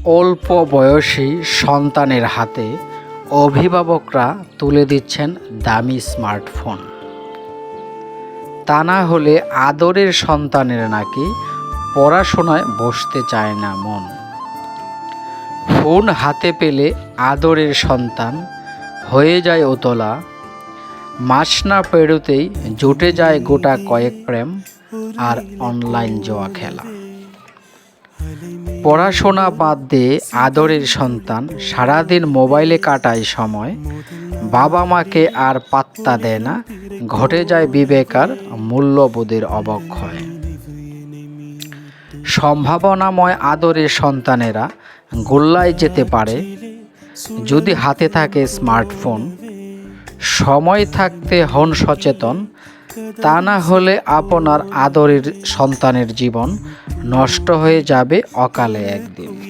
অল্প বয়সী সন্তানের হাতে অভিভাবকরা তুলে দিচ্ছেন দামি স্মার্টফোন। তা না হলে আদরের সন্তানের নাকি পড়াশোনায় বসতে চায় না মন। ফোন হাতে পেলে আদরের সন্তান হয়ে যায় উতলা, মাস না পেরোতেই জুটে যায় গোটা কয়েক প্রেম আর অনলাইন জুয়া খেলা। পড়াশোনা বাদ দিয়ে আদরের সন্তান সারাদিন মোবাইলে কাটায় সময়, বাবা মাকে আর পাত্তা দেয় না, ঘটে যায় বিবেক আর মূল্যবোধের অবক্ষয়। সম্ভাবনাময় আদরের সন্তানেরা গোল্লায় যেতে পারে যদি হাতে থাকে স্মার্টফোন। সময় থাকতে হন সচেতন, তা না হলে আপনার আদরের সন্তানের জীবন নষ্ট হয়ে যাবে অকালে একদিন।